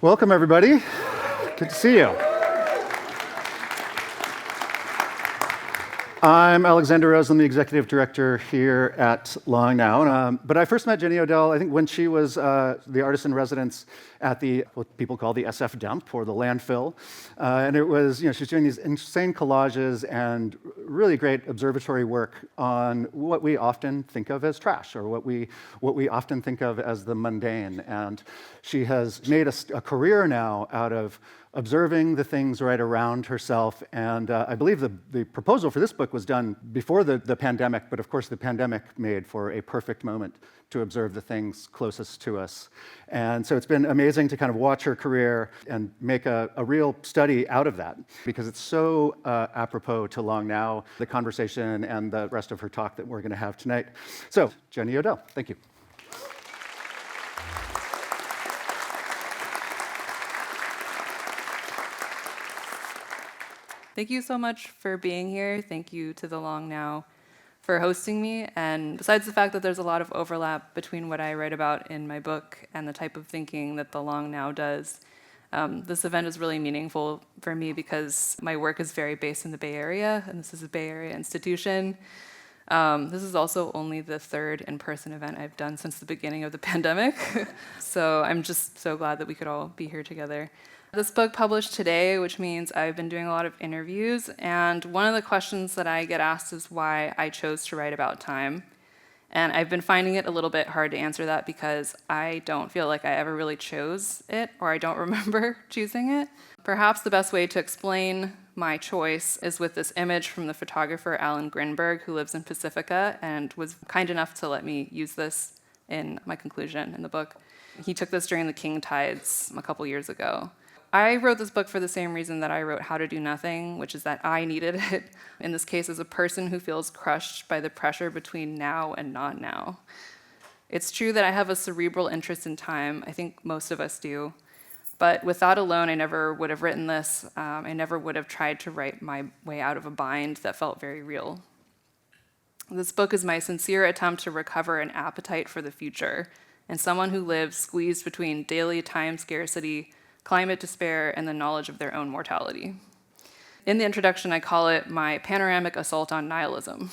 Welcome, everybody. Good to see you. I'm Alexander Rose. I'm the executive director here at Long Now. But I first met Jenny Odell, I think, when she was the artist in residence at what people call the SF dump, or the landfill. And it was, she was doing these insane collages and really great observatory work on what we often think of as trash, or what we often think of as the mundane. And she has made a career now out of observing the things right around herself. And I believe the proposal for this book was done before the pandemic, but of course the pandemic made for a perfect moment to observe the things closest to us. And so it's been amazing to kind of watch her career and make a real study out of that, because it's so apropos to Long Now, the conversation and the rest of her talk that we're going to have tonight. So, Jenny Odell, thank you. Thank you so much for being here. Thank you to the Long Now for hosting me. And besides the fact that there's a lot of overlap between what I write about in my book and the type of thinking that the Long Now does, this event is really meaningful for me because my work is very based in the Bay Area, and this is a Bay Area institution. This is also only the third in-person event I've done since the beginning of the pandemic. So I'm just so glad that we could all be here together. This book published today, which means I've been doing a lot of interviews, and one of the questions that I get asked is why I chose to write about time. And I've been finding it a little bit hard to answer that because I don't feel like I ever really chose it, or I don't remember choosing it. Perhaps the best way to explain my choice is with this image from the photographer Alan Grinberg, who lives in Pacifica and was kind enough to let me use this in my conclusion in the book. He took this during the King Tides a couple years ago. I wrote this book for the same reason that I wrote How to Do Nothing, which is that I needed it, in this case, as a person who feels crushed by the pressure between now and not now. It's true that I have a cerebral interest in time. I think most of us do. But with that alone, I never would have written this. I never would have tried to write my way out of a bind that felt very real. This book is my sincere attempt to recover an appetite for the future, and someone who lives squeezed between daily time scarcity, climate despair, and the knowledge of their own mortality. In the introduction, I call it my panoramic assault on nihilism.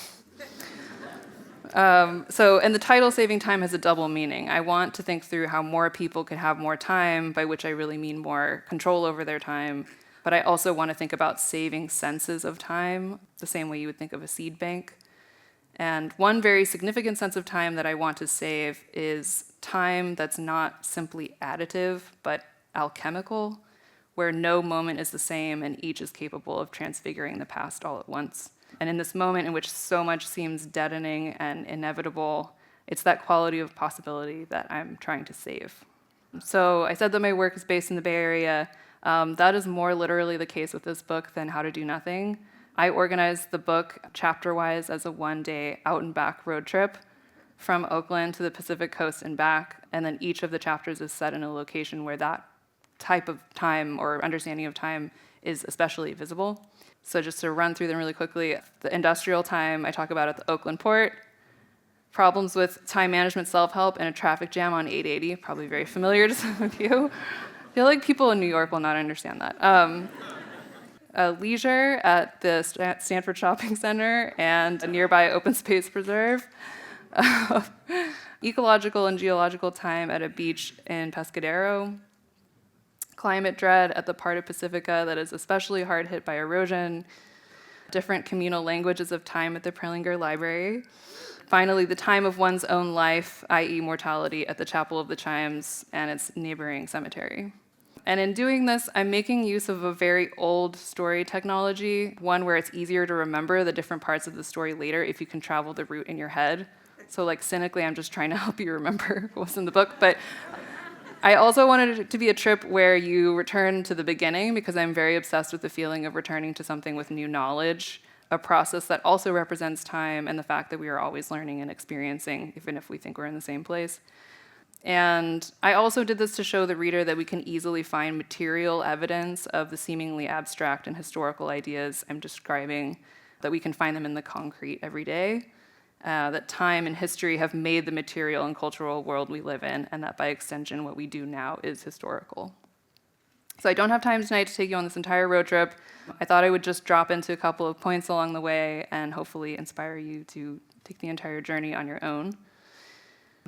And the title, Saving Time, has a double meaning. I want to think through how more people could have more time, by which I really mean more control over their time. But I also want to think about saving senses of time, the same way you would think of a seed bank. And one very significant sense of time that I want to save is time that's not simply additive, but alchemical, where no moment is the same and each is capable of transfiguring the past all at once. And in this moment in which so much seems deadening and inevitable, it's that quality of possibility that I'm trying to save. So I said that my work is based in the Bay Area. That is more literally the case with this book than How to Do Nothing. I organized the book chapter-wise as a one-day out-and-back road trip from Oakland to the Pacific Coast and back, and then each of the chapters is set in a location where that type of time or understanding of time is especially visible. So just to run through them really quickly, the industrial time I talk about at the Oakland port, problems with time management self-help, and a traffic jam on 880, probably very familiar to some of you. I feel like people in New York will not understand that. Leisure at the Stanford Shopping Center and a nearby open space preserve. Ecological and geological time at a beach in Pescadero. Climate dread at the part of Pacifica that is especially hard hit by erosion, different communal languages of time at the Prelinger Library. Finally, the time of one's own life, i.e. mortality, at the Chapel of the Chimes and its neighboring cemetery. And in doing this, I'm making use of a very old story technology, one where it's easier to remember the different parts of the story later if you can travel the route in your head. So like cynically, I'm just trying to help you remember what's in the book, but I also wanted it to be a trip where you return to the beginning, because I'm very obsessed with the feeling of returning to something with new knowledge, a process that also represents time and the fact that we are always learning and experiencing, even if we think we're in the same place. And I also did this to show the reader that we can easily find material evidence of the seemingly abstract and historical ideas I'm describing, that we can find them in the concrete every day. That time and history have made the material and cultural world we live in, and that by extension, what we do now is historical. So I don't have time tonight to take you on this entire road trip. I thought I would just drop into a couple of points along the way and hopefully inspire you to take the entire journey on your own.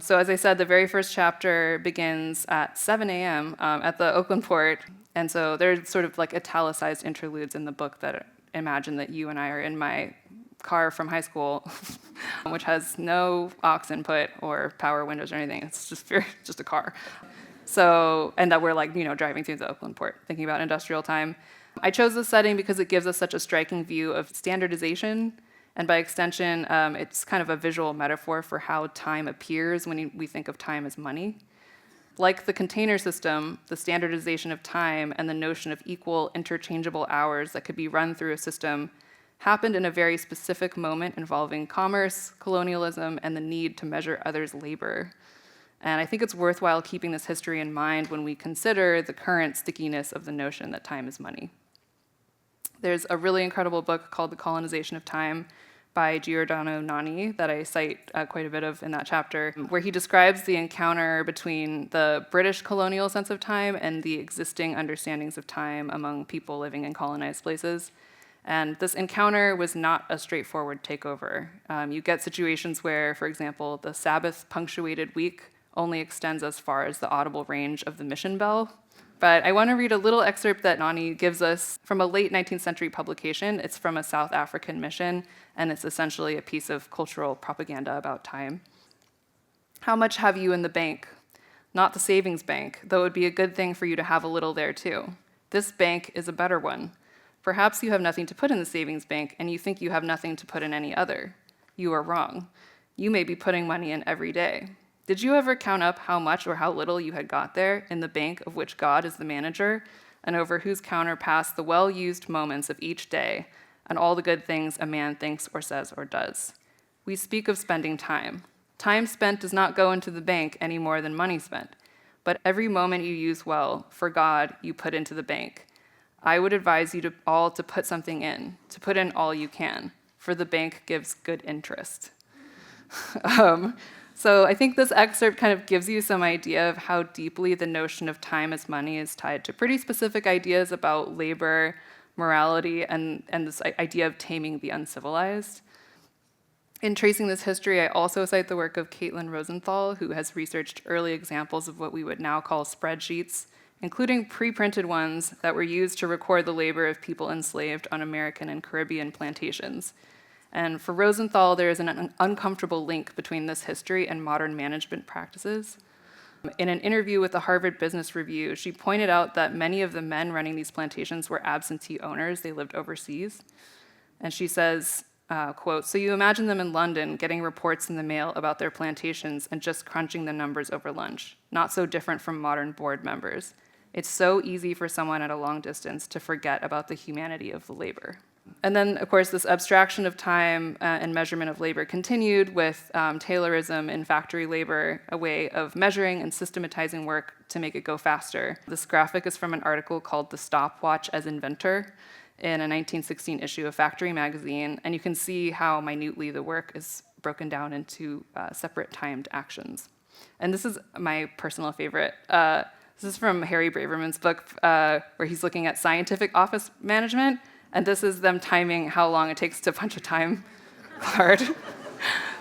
So as I said, the very first chapter begins at 7 a.m. At the Oakland port. And so there's sort of like italicized interludes in the book that imagine that you and I are in my car from high school, which has no aux input or power windows or anything. It's just a car. So, and that we're driving through the Oakland port, thinking about industrial time. I chose this setting because it gives us such a striking view of standardization. And by extension, it's kind of a visual metaphor for how time appears when we think of time as money. Like the container system, the standardization of time and the notion of equal interchangeable hours that could be run through a system happened in a very specific moment involving commerce, colonialism, and the need to measure others' labor. And I think it's worthwhile keeping this history in mind when we consider the current stickiness of the notion that time is money. There's a really incredible book called The Colonization of Time by Giordano Nani that I cite quite a bit of in that chapter, where he describes the encounter between the British colonial sense of time and the existing understandings of time among people living in colonized places. And this encounter was not a straightforward takeover. You get situations where, for example, the Sabbath-punctuated week only extends as far as the audible range of the mission bell. But I want to read a little excerpt that Nani gives us from a late 19th century publication. It's from a South African mission, and it's essentially a piece of cultural propaganda about time. How much have you in the bank? Not the savings bank, though it would be a good thing for you to have a little there too. This bank is a better one. Perhaps you have nothing to put in the savings bank, and you think you have nothing to put in any other. You are wrong. You may be putting money in every day. Did you ever count up how much or how little you had got there in the bank of which God is the manager, and over whose counter pass the well-used moments of each day, and all the good things a man thinks or says or does? We speak of spending time. Time spent does not go into the bank any more than money spent, but every moment you use well, for God, you put into the bank. I would advise you all to put something in, to put in all you can, for the bank gives good interest. So I think this excerpt kind of gives you some idea of how deeply the notion of time as money is tied to pretty specific ideas about labor, morality, and this idea of taming the uncivilized. In tracing this history, I also cite the work of Caitlin Rosenthal, who has researched early examples of what we would now call spreadsheets, including pre-printed ones that were used to record the labor of people enslaved on American and Caribbean plantations. And for Rosenthal, there is an uncomfortable link between this history and modern management practices. In an interview with the Harvard Business Review, she pointed out that many of the men running these plantations were absentee owners. They lived overseas. And she says, quote, "So you imagine them in London getting reports in the mail about their plantations and just crunching the numbers over lunch. Not so different from modern board members. It's so easy for someone at a long distance to forget about the humanity of the labor." And then, of course, this abstraction of time and measurement of labor continued with Taylorism in factory labor, a way of measuring and systematizing work to make it go faster. This graphic is from an article called "The Stopwatch as Inventor" in a 1916 issue of Factory magazine, and you can see how minutely the work is broken down into separate timed actions. And this is my personal favorite. This is from Harry Braverman's book, where he's looking at scientific office management, and this is them timing how long it takes to punch a time card.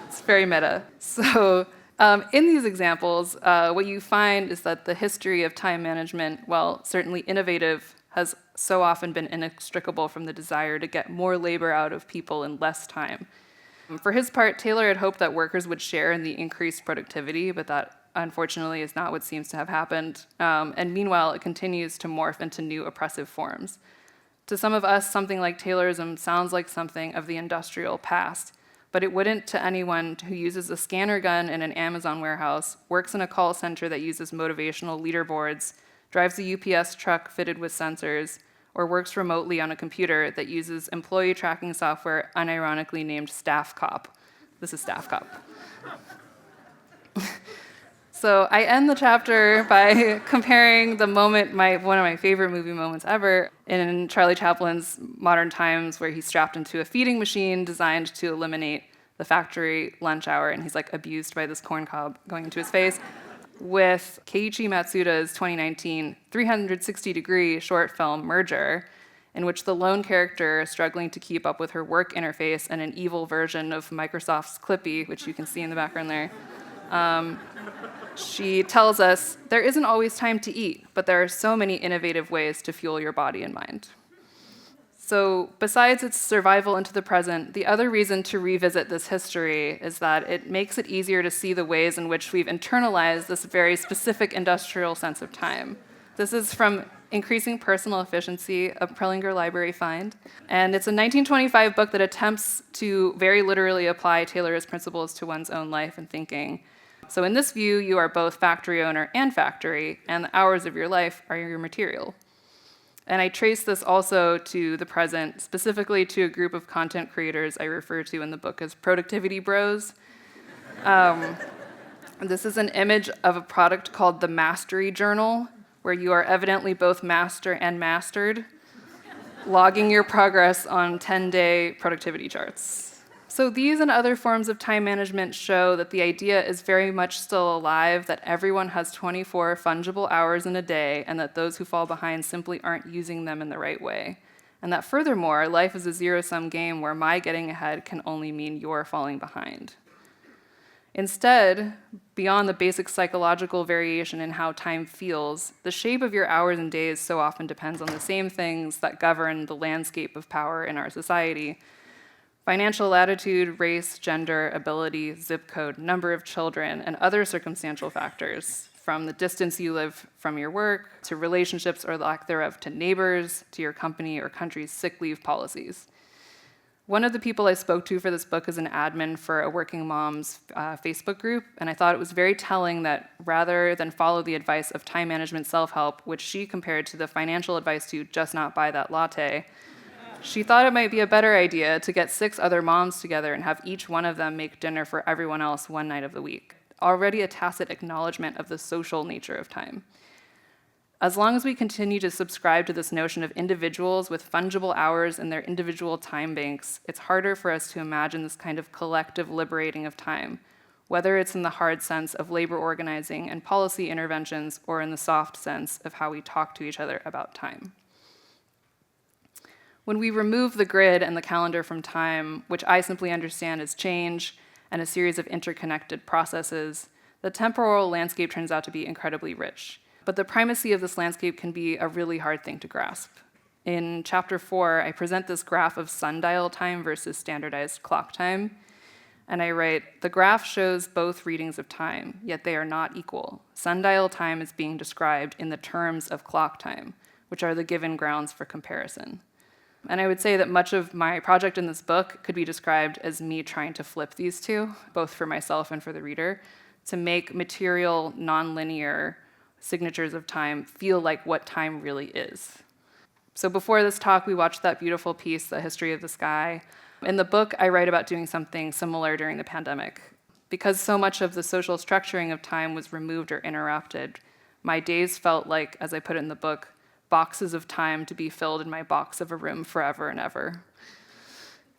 It's very meta. So in these examples, what you find is that the history of time management, while certainly innovative, has so often been inextricable from the desire to get more labor out of people in less time. For his part, Taylor had hoped that workers would share in the increased productivity, but that unfortunately is not what seems to have happened. And meanwhile, it continues to morph into new oppressive forms. To some of us, something like Taylorism sounds like something of the industrial past, but it wouldn't to anyone who uses a scanner gun in an Amazon warehouse, works in a call center that uses motivational leaderboards, drives a UPS truck fitted with sensors, or works remotely on a computer that uses employee tracking software unironically named Staff Cop. This is Staff Cop. So I end the chapter by comparing the moment, one of my favorite movie moments ever, in Charlie Chaplin's Modern Times, where he's strapped into a feeding machine designed to eliminate the factory lunch hour, and he's like abused by this corn cob going into his face. with Keiichi Matsuda's 2019 360-degree short film Merger, in which the lone character is struggling to keep up with her work interface and an evil version of Microsoft's Clippy, which you can see in the background there. She tells us, there isn't always time to eat, but there are so many innovative ways to fuel your body and mind. So besides its survival into the present, the other reason to revisit this history is that it makes it easier to see the ways in which we've internalized this very specific industrial sense of time. This is from Increasing Personal Efficiency, a Prelinger Library find. And it's a 1925 book that attempts to very literally apply Taylor's principles to one's own life and thinking. So in this view, you are both factory owner and factory, and the hours of your life are your material. And I trace this also to the present, specifically to a group of content creators I refer to in the book as productivity bros. This is an image of a product called the Mastery Journal, where you are evidently both master and mastered, logging your progress on 10-day productivity charts. So these and other forms of time management show that the idea is very much still alive, that everyone has 24 fungible hours in a day, and that those who fall behind simply aren't using them in the right way. And that furthermore, life is a zero-sum game where my getting ahead can only mean your falling behind. Instead, beyond the basic psychological variation in how time feels, the shape of your hours and days so often depends on the same things that govern the landscape of power in our society: financial latitude, race, gender, ability, zip code, number of children, and other circumstantial factors, from the distance you live from your work, to relationships or lack thereof to neighbors, to your company or country's sick leave policies. One of the people I spoke to for this book is an admin for a working moms Facebook group, and I thought it was very telling that rather than follow the advice of time management self-help, which she compared to the financial advice to just not buy that latte, she thought it might be a better idea to get 6 other moms together and have each one of them make dinner for everyone else one night of the week. Already a tacit acknowledgement of the social nature of time. As long as we continue to subscribe to this notion of individuals with fungible hours in their individual time banks, it's harder for us to imagine this kind of collective liberating of time, whether it's in the hard sense of labor organizing and policy interventions, or in the soft sense of how we talk to each other about time. When we remove the grid and the calendar from time, which I simply understand as change and a series of interconnected processes, the temporal landscape turns out to be incredibly rich. But the primacy of this landscape can be a really hard thing to grasp. In chapter 4, I present this graph of sundial time versus standardized clock time. And I write, the graph shows both readings of time, yet they are not equal. Sundial time is being described in the terms of clock time, which are the given grounds for comparison. And I would say that much of my project in this book could be described as me trying to flip these two, both for myself and for the reader, to make material, nonlinear signatures of time feel like what time really is. So before this talk, we watched that beautiful piece, The History of the Sky. In the book, I write about doing something similar during the pandemic. Because so much of the social structuring of time was removed or interrupted, my days felt like, as I put it in the book, boxes of time to be filled in my box of a room forever and ever.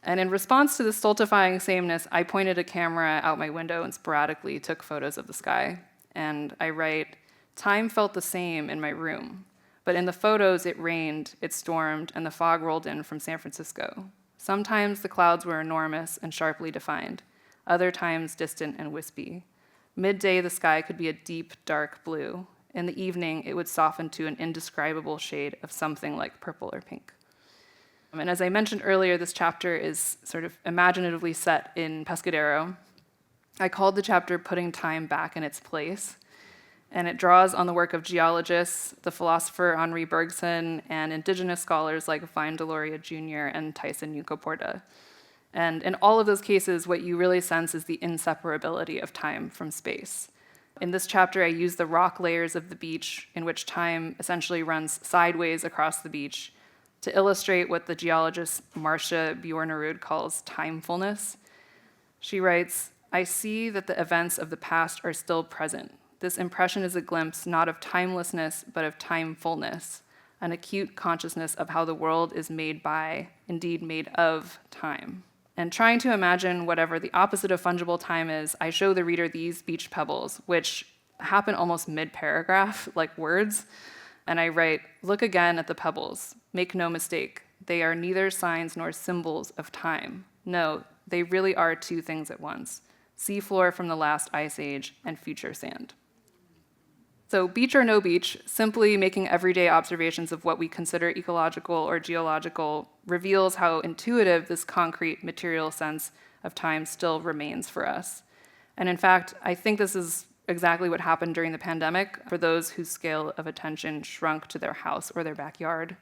And in response to this stultifying sameness, I pointed a camera out my window and sporadically took photos of the sky. And I write, time felt the same in my room, but in the photos it rained, it stormed, and the fog rolled in from San Francisco. Sometimes the clouds were enormous and sharply defined, other times distant and wispy. Midday the sky could be a deep, dark blue. In the evening it would soften to an indescribable shade of something like purple or pink. And as I mentioned earlier, this chapter is sort of imaginatively set in Pescadero. I called the chapter Putting Time Back in Its Place, and it draws on the work of geologists, the philosopher Henri Bergson, and indigenous scholars like Vine Deloria Jr. and Tyson Yucca-Porta. And in all of those cases, what you really sense is the inseparability of time from space. In this chapter, I use the rock layers of the beach, in which time essentially runs sideways across the beach, to illustrate what the geologist Marcia Bjornerud calls timefulness. She writes, I see that the events of the past are still present. This impression is a glimpse not of timelessness, but of timefulness, an acute consciousness of how the world is made by, indeed made of, time. And trying to imagine whatever the opposite of fungible time is, I show the reader these beach pebbles, which happen almost mid-paragraph, like words. And I write, "Look again at the pebbles. Make no mistake. They are neither signs nor symbols of time. No, they really are two things at once. Seafloor from the last ice age and future sand." So beach or no beach, simply making everyday observations of what we consider ecological or geological reveals how intuitive this concrete material sense of time still remains for us. And in fact, I think this is exactly what happened during the pandemic for those whose scale of attention shrunk to their house or their backyard.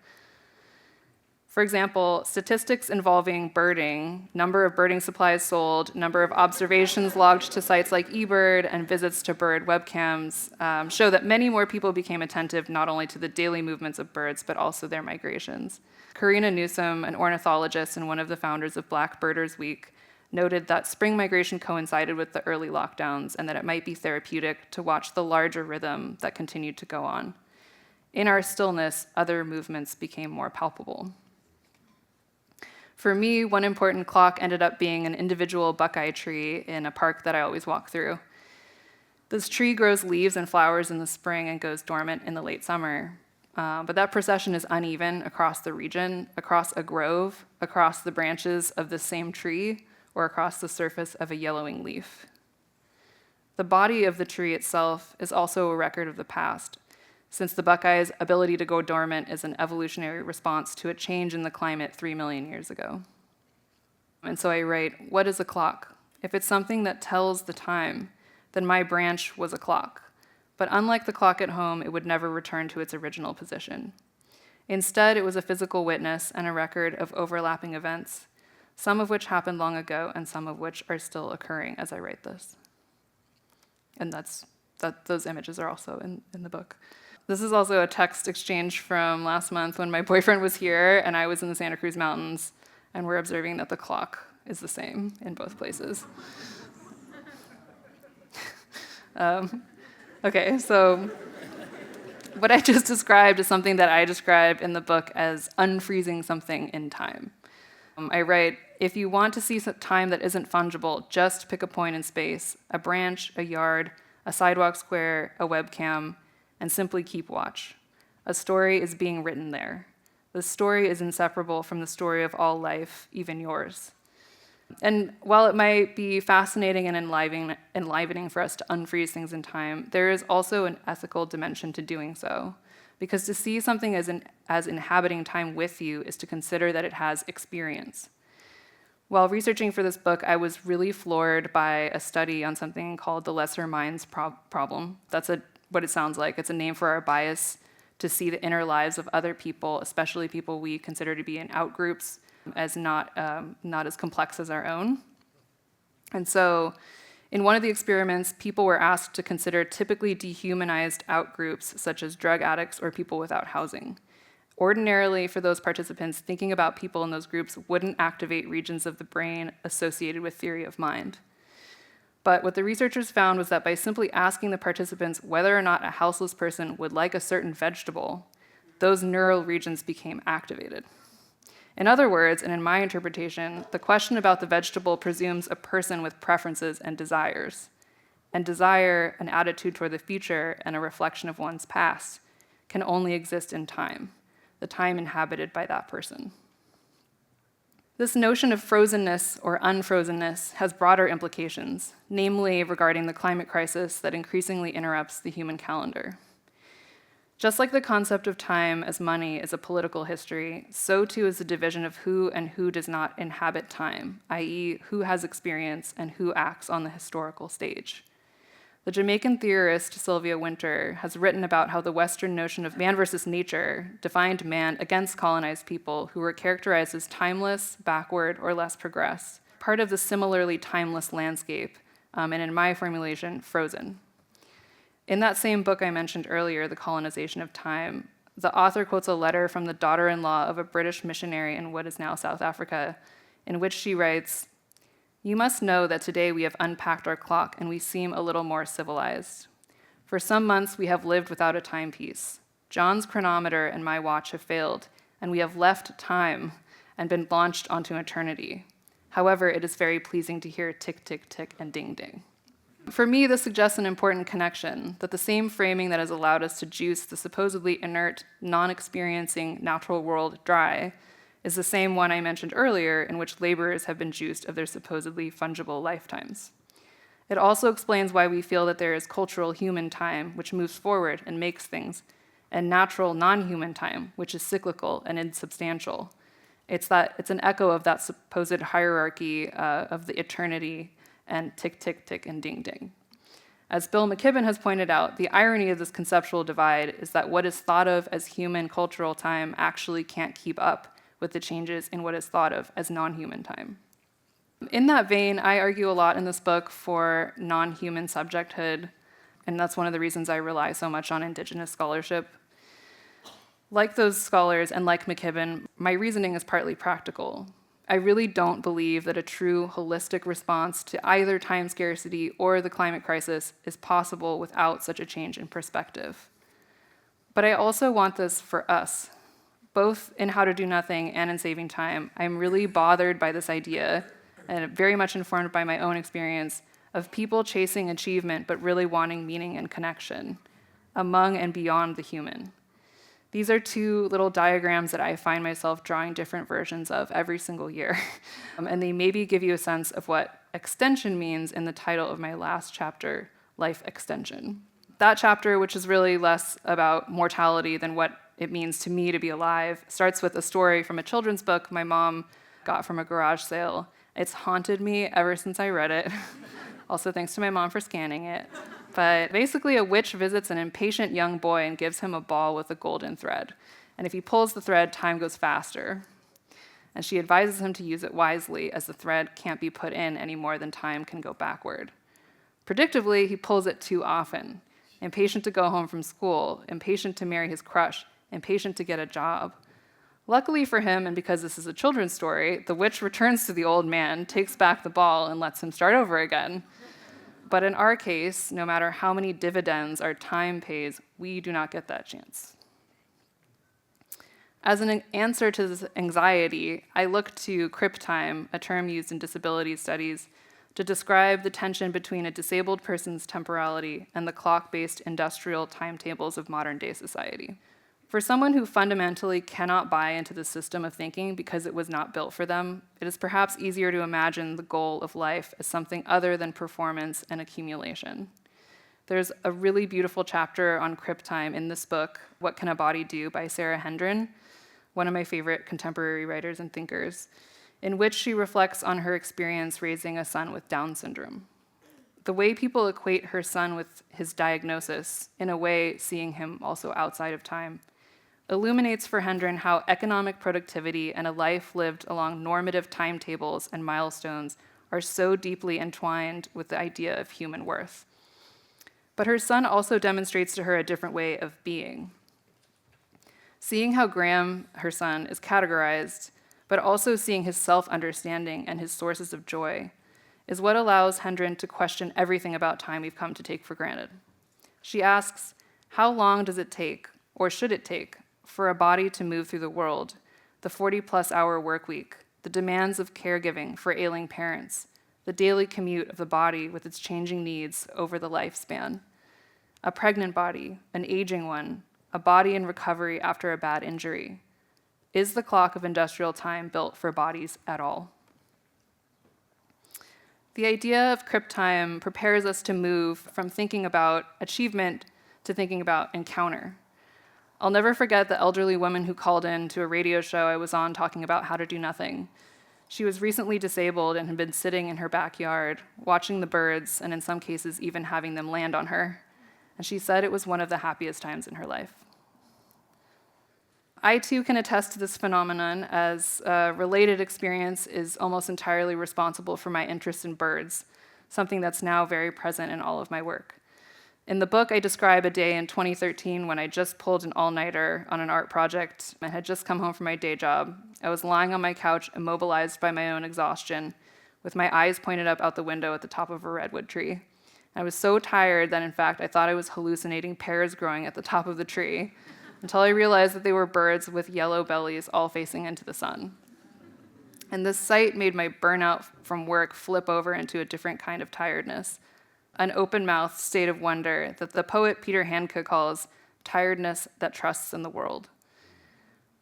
For example, statistics involving birding, number of birding supplies sold, number of observations logged to sites like eBird, and visits to bird webcams show that many more people became attentive not only to the daily movements of birds, but also their migrations. Karina Newsom, an ornithologist and one of the founders of Black Birders Week, noted that spring migration coincided with the early lockdowns and that it might be therapeutic to watch the larger rhythm that continued to go on. In our stillness, other movements became more palpable. For me, one important clock ended up being an individual buckeye tree in a park that I always walk through. This tree grows leaves and flowers in the spring and goes dormant in the late summer. But that procession is uneven across the region, across a grove, across the branches of the same tree, or across the surface of a yellowing leaf. The body of the tree itself is also a record of the past, since the buckeye's ability to go dormant is an evolutionary response to a change in the climate 3 million years ago. And so I write, "What is a clock? If it's something that tells the time, then my branch was a clock. But unlike the clock at home, it would never return to its original position. Instead, it was a physical witness and a record of overlapping events, some of which happened long ago and some of which are still occurring as I write this." And those images are also in the book. This is also a text exchange from last month when my boyfriend was here and I was in the Santa Cruz Mountains, and we're observing that the clock is the same in both places. Okay, so what I just described is something that I describe in the book as unfreezing something in time. I write, "If you want to see time that isn't fungible, just pick a point in space, a branch, a yard, a sidewalk square, a webcam, and simply keep watch. A story is being written there. The story is inseparable from the story of all life, even yours." And while it might be fascinating and enlivening for us to unfreeze things in time, there is also an ethical dimension to doing so. Because to see something as inhabiting time with you is to consider that it has experience. While researching for this book, I was really floored by a study on something called the lesser minds problem. That's what it sounds like. It's a name for our bias to see the inner lives of other people, especially people we consider to be in outgroups, as not as complex as our own. And so in one of the experiments, people were asked to consider typically dehumanized outgroups, such as drug addicts or people without housing. Ordinarily, for those participants, thinking about people in those groups wouldn't activate regions of the brain associated with theory of mind. But what the researchers found was that by simply asking the participants whether or not a houseless person would like a certain vegetable, those neural regions became activated. In other words, and in my interpretation, the question about the vegetable presumes a person with preferences and desires. And desire, an attitude toward the future, and a reflection of one's past can only exist in time, the time inhabited by that person. This notion of frozenness or unfrozenness has broader implications, namely regarding the climate crisis that increasingly interrupts the human calendar. Just like the concept of time as money is a political history, so too is the division of who and who does not inhabit time, i.e., who has experience and who acts on the historical stage. The Jamaican theorist Sylvia Wynter has written about how the Western notion of man versus nature defined man against colonized people who were characterized as timeless, backward, or less progressed, part of the similarly timeless landscape, and in my formulation, frozen. In that same book I mentioned earlier, The Colonization of Time, the author quotes a letter from the daughter-in-law of a British missionary in what is now South Africa, in which she writes, "You must know that today we have unpacked our clock and we seem a little more civilized. For some months we have lived without a timepiece. John's chronometer and my watch have failed, and we have left time and been launched onto eternity. However, it is very pleasing to hear tick, tick, tick, and ding, ding." For me, this suggests an important connection, that the same framing that has allowed us to juice the supposedly inert, non-experiencing natural world dry is the same one I mentioned earlier in which laborers have been juiced of their supposedly fungible lifetimes. It also explains why we feel that there is cultural human time, which moves forward and makes things, and natural non-human time, which is cyclical and insubstantial. It's an echo of that supposed hierarchy of the eternity and tick, tick, tick, and ding, ding. As Bill McKibben has pointed out, the irony of this conceptual divide is that what is thought of as human cultural time actually can't keep up with the changes in what is thought of as non-human time. In that vein, I argue a lot in this book for non-human subjecthood, and that's one of the reasons I rely so much on Indigenous scholarship. Like those scholars and like McKibben, my reasoning is partly practical. I really don't believe that a true holistic response to either time scarcity or the climate crisis is possible without such a change in perspective. But I also want this for us. Both in How to Do Nothing and in Saving Time, I'm really bothered by this idea, and very much informed by my own experience, of people chasing achievement but really wanting meaning and connection among and beyond the human. These are two little diagrams that I find myself drawing different versions of every single year. And they maybe give you a sense of what extension means in the title of my last chapter, Life Extension. That chapter, which is really less about mortality than what it means to me to be alive, starts with a story from a children's book my mom got from a garage sale. It's haunted me ever since I read it. Also, thanks to my mom for scanning it. But basically, a witch visits an impatient young boy and gives him a ball with a golden thread. And if he pulls the thread, time goes faster. And she advises him to use it wisely, as the thread can't be put in any more than time can go backward. Predictably, he pulls it too often. Impatient to go home from school, impatient to marry his crush, impatient to get a job. Luckily for him, and because this is a children's story, the witch returns to the old man, takes back the ball, and lets him start over again. But in our case, no matter how many dividends our time pays, we do not get that chance. As an answer to this anxiety, I look to crip time, a term used in disability studies, to describe the tension between a disabled person's temporality and the clock-based industrial timetables of modern-day society. For someone who fundamentally cannot buy into the system of thinking because it was not built for them, it is perhaps easier to imagine the goal of life as something other than performance and accumulation. There's a really beautiful chapter on crip time in this book, What Can a Body Do, by Sarah Hendren, one of my favorite contemporary writers and thinkers, in which she reflects on her experience raising a son with Down syndrome. The way people equate her son with his diagnosis, in a way seeing him also outside of time, illuminates for Hendren how economic productivity and a life lived along normative timetables and milestones are so deeply entwined with the idea of human worth. But her son also demonstrates to her a different way of being. Seeing how Graham, her son, is categorized, but also seeing his self-understanding and his sources of joy, is what allows Hendren to question everything about time we've come to take for granted. She asks, how long does it take, or should it take, for a body to move through the world, the 40-plus hour work week, the demands of caregiving for ailing parents, the daily commute of the body with its changing needs over the lifespan, a pregnant body, an aging one, a body in recovery after a bad injury. Is the clock of industrial time built for bodies at all? The idea of crip time prepares us to move from thinking about achievement to thinking about encounter. I'll never forget the elderly woman who called in to a radio show I was on talking about how to do nothing. She was recently disabled and had been sitting in her backyard, watching the birds, and in some cases even having them land on her. And she said it was one of the happiest times in her life. I too can attest to this phenomenon, as a related experience is almost entirely responsible for my interest in birds, something that's now very present in all of my work. In the book, I describe a day in 2013 when I just pulled an all-nighter on an art project and had just come home from my day job. I was lying on my couch, immobilized by my own exhaustion, with my eyes pointed up out the window at the top of a redwood tree. I was so tired that, in fact, I thought I was hallucinating pears growing at the top of the tree, until I realized that they were birds with yellow bellies all facing into the sun. And this sight made my burnout from work flip over into a different kind of tiredness, an open-mouthed state of wonder that the poet Peter Handke calls tiredness that trusts in the world.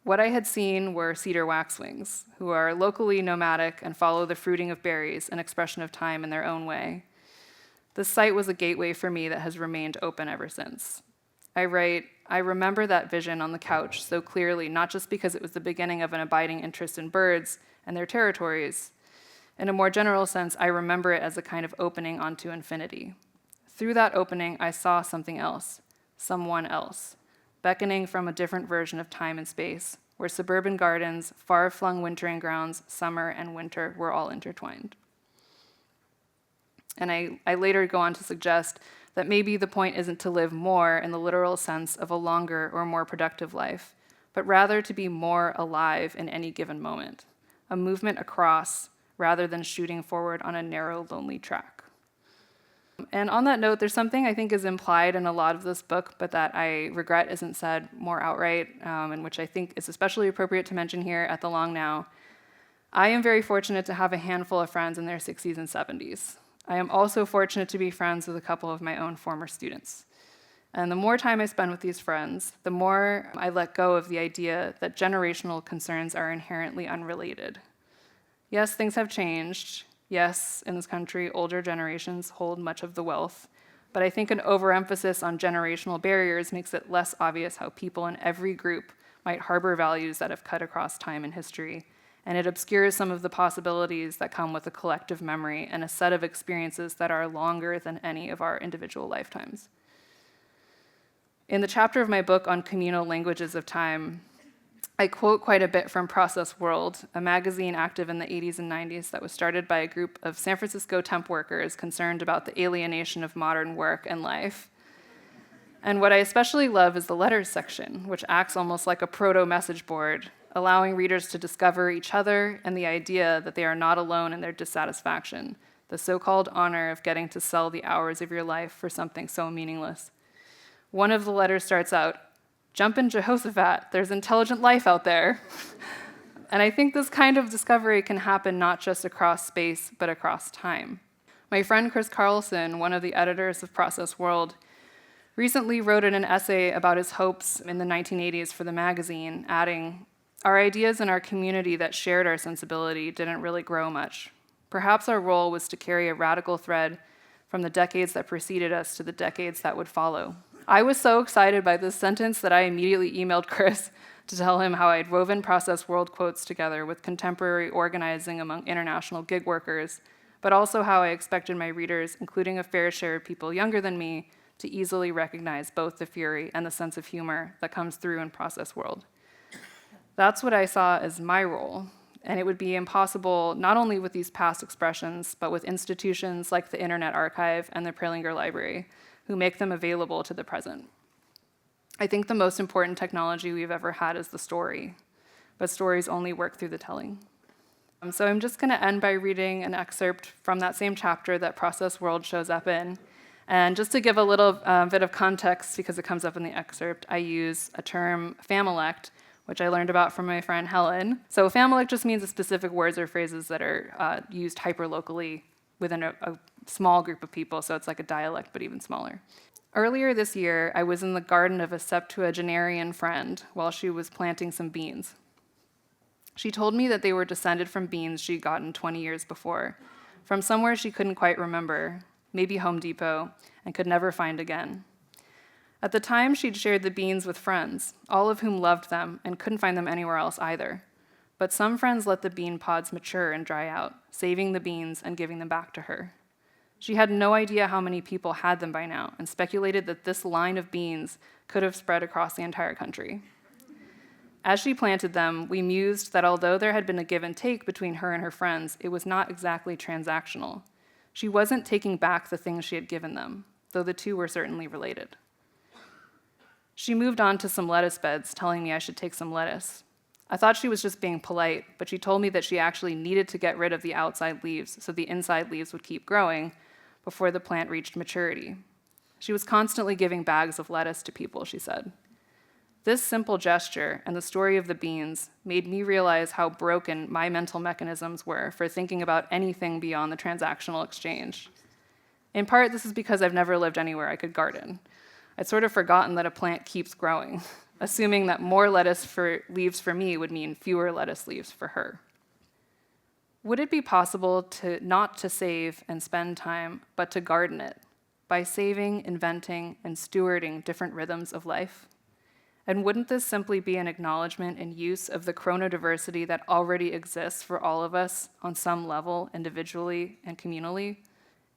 What I had seen were cedar waxwings, who are locally nomadic and follow the fruiting of berries, an expression of time in their own way. This site was a gateway for me that has remained open ever since. I write, I remember that vision on the couch so clearly, not just because it was the beginning of an abiding interest in birds and their territories. In a more general sense, I remember it as a kind of opening onto infinity. Through that opening, I saw something else, someone else, beckoning from a different version of time and space, where suburban gardens, far-flung wintering grounds, summer and winter were all intertwined. And I later go on to suggest that maybe the point isn't to live more in the literal sense of a longer or more productive life, but rather to be more alive in any given moment, a movement across rather than shooting forward on a narrow, lonely track. And on that note, there's something I think is implied in a lot of this book, but that I regret isn't said more outright, and which I think is especially appropriate to mention here at the Long Now. I am very fortunate to have a handful of friends in their 60s and 70s. I am also fortunate to be friends with a couple of my own former students. And the more time I spend with these friends, the more I let go of the idea that generational concerns are inherently unrelated. Yes, things have changed. Yes, in this country, older generations hold much of the wealth, but I think an overemphasis on generational barriers makes it less obvious how people in every group might harbor values that have cut across time and history, and it obscures some of the possibilities that come with a collective memory and a set of experiences that are longer than any of our individual lifetimes. In the chapter of my book on communal languages of time, I quote quite a bit from Process World, a magazine active in the 80s and 90s that was started by a group of San Francisco temp workers concerned about the alienation of modern work and life. And what I especially love is the letters section, which acts almost like a proto-message board, allowing readers to discover each other and the idea that they are not alone in their dissatisfaction, the so-called honor of getting to sell the hours of your life for something so meaningless. One of the letters starts out, "Jump in Jehoshaphat, there's intelligent life out there." And I think this kind of discovery can happen not just across space, but across time. My friend Chris Carlson, one of the editors of Process World, recently wrote in an essay about his hopes in the 1980s for the magazine, adding, "Our ideas in our community that shared our sensibility didn't really grow much. Perhaps our role was to carry a radical thread from the decades that preceded us to the decades that would follow." I was so excited by this sentence that I immediately emailed Chris to tell him how I'd woven Process World quotes together with contemporary organizing among international gig workers, but also how I expected my readers, including a fair share of people younger than me, to easily recognize both the fury and the sense of humor that comes through in Process World. That's what I saw as my role, and it would be impossible not only with these past expressions, but with institutions like the Internet Archive and the Prelinger Library, who make them available to the present. I think the most important technology we've ever had is the story, but stories only work through the telling. So I'm just going to end by reading an excerpt from that same chapter that Process World shows up in. And just to give a little bit of context, because it comes up in the excerpt, I use a term, familect, which I learned about from my friend Helen. So familect just means the specific words or phrases that are used hyperlocally within a small group of people, so it's like a dialect, but even smaller. Earlier this year, I was in the garden of a septuagenarian friend while she was planting some beans. She told me that they were descended from beans she'd gotten 20 years before, from somewhere she couldn't quite remember, maybe Home Depot, and could never find again. At the time, she'd shared the beans with friends, all of whom loved them and couldn't find them anywhere else either. But some friends let the bean pods mature and dry out, saving the beans and giving them back to her. She had no idea how many people had them by now and speculated that this line of beans could have spread across the entire country. As she planted them, we mused that although there had been a give and take between her and her friends, it was not exactly transactional. She wasn't taking back the things she had given them, though the two were certainly related. She moved on to some lettuce beds, telling me I should take some lettuce. I thought she was just being polite, but she told me that she actually needed to get rid of the outside leaves so the inside leaves would keep growing before the plant reached maturity. She was constantly giving bags of lettuce to people, she said. This simple gesture and the story of the beans made me realize how broken my mental mechanisms were for thinking about anything beyond the transactional exchange. In part, this is because I've never lived anywhere I could garden. I'd sort of forgotten that a plant keeps growing, assuming that more leaves for me would mean fewer lettuce leaves for her. Would it be possible to not to save and spend time, but to garden it, by saving, inventing, and stewarding different rhythms of life? And wouldn't this simply be an acknowledgement and use of the chronodiversity that already exists for all of us on some level, individually and communally?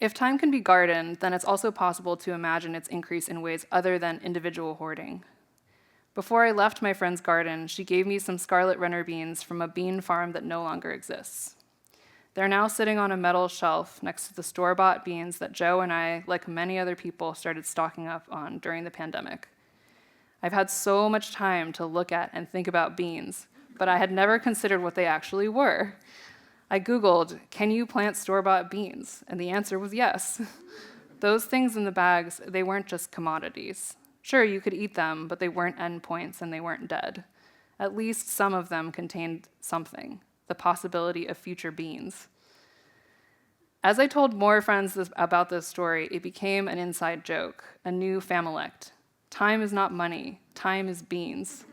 If time can be gardened, then it's also possible to imagine its increase in ways other than individual hoarding. Before I left my friend's garden, she gave me some scarlet runner beans from a bean farm that no longer exists. They're now sitting on a metal shelf next to the store-bought beans that Joe and I, like many other people, started stocking up on during the pandemic. I've had so much time to look at and think about beans, but I had never considered what they actually were. I Googled, can you plant store-bought beans? And the answer was yes. Those things in the bags, they weren't just commodities. Sure, you could eat them, but they weren't endpoints and they weren't dead. At least some of them contained something, the possibility of future beans. As I told more friends about this story, it became an inside joke, a new familect. Time is not money, time is beans.